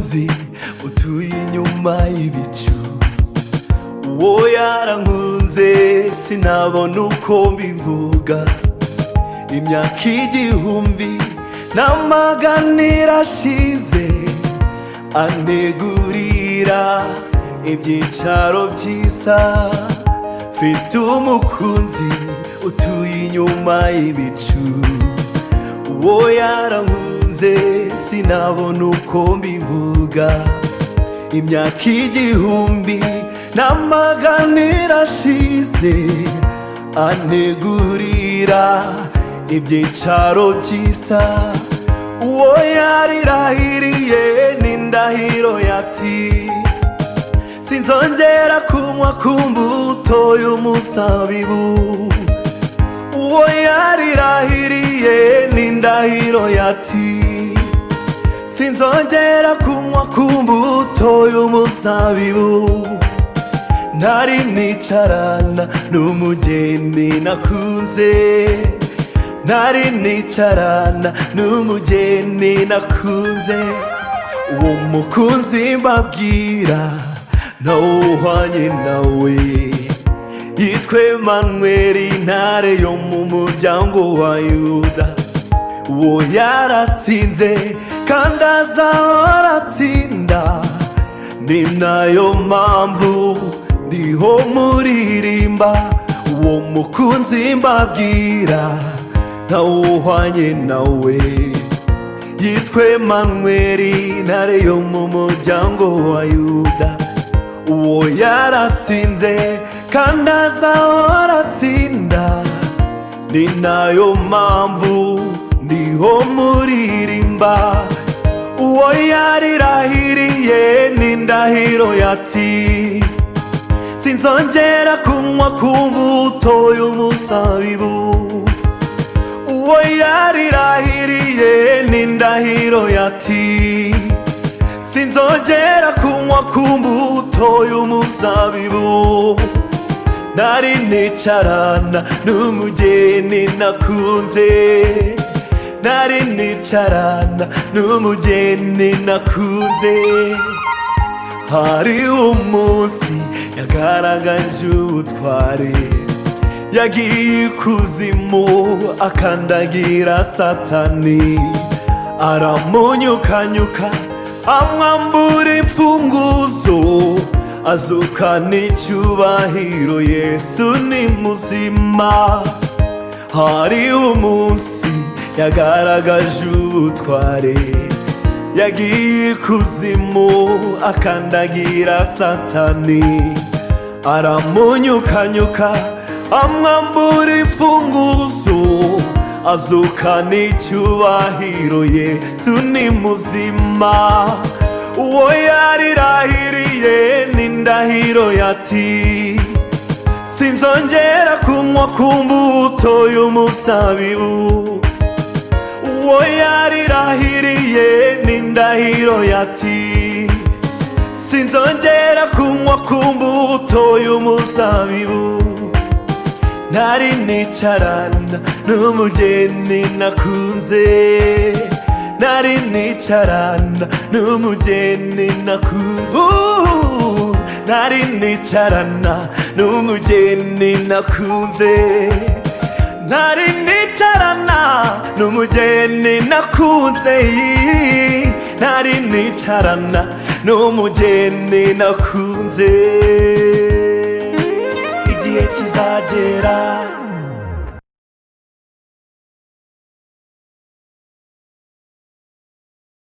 umukunzi utuye inyuma y'ibicu, uwo yarankunze sinabona uko mbivuga. Imyaka igihumbi n'amagana irashize, antegurira ibyicaro byiza. Mfite umukunzi utuye inyuma y'ibicu, uwo yarankunze sinabona uko mbivuga. Imyaka igihumbi n'amagana irashize, antegurira ibyicaro byiza. Uwo yarirahiriye n'indahiro yati, sinzongera kunywa ku mbuto y'umuzabibu. Uwo yarirahiriye n'indahiro yati, sinzongera kunywa ku mbuto y'umuzabibu. Ntari nicarana n'umugeni nakunze, ntari nicarana n'umugeni nakunze. Uwo mukunzi mbabwira nawe uhwanye nawe, yitwa Emmanuel, intare yo mu muryango wa Yuda. Uwo yaratsinze kandi azahora atsinda, ni nayo mpamvu ndiho muririmba. Uwo mukunzi mbabwira nawe uhwanye nawe, yitwa Emmanuel, intare yo mu muryango wa Yuda. Uwo yaratsinze kandi azahora atsinda, ni nayo mpamvu ndiho muririmba. Uwo yarirahiriye n'indahiro yati, sinzongera kunywa ku mbuto y'umuzabibu. Uwo yarirahiriye n'indahiro yati, sinzongera kunywa ku mbuto y'umuzabibu. Ntari nicarana n'umugeni nakunze, ntari nicarana n'umugeni nakunze. Hari umunsi yagaragaje ubutware, yagiye ikuzimu akandagira Satani, aramunyukanyuka amwambura imfunguzo, azukana icyubahiro. Yesu ni muzima. Hari umunsi yagaragaje ubutware, yagiye ikuzimu akandagira Satani, aramunyukanyuka amwambura imfunguzo, azukana icyubahiro. Yesu ni muzima. Uwo yarirahiriye n'indahiro yati, sinzongera kunywa ku mbuto y'umuzabibu. Uwo yarirahiriye n'indahiro yati, sinzongera kunywa ku mbuto y'umuzabibu. Ntari nicarana n'umugeni nakunze, ntari nicarana n'umugeni nakunze. Ntari nicarana n'umugeni nakunze, ntari nicarana n'umugeni nakunze, ntari nicarana n'umugeni nakunze. Igihe kizagera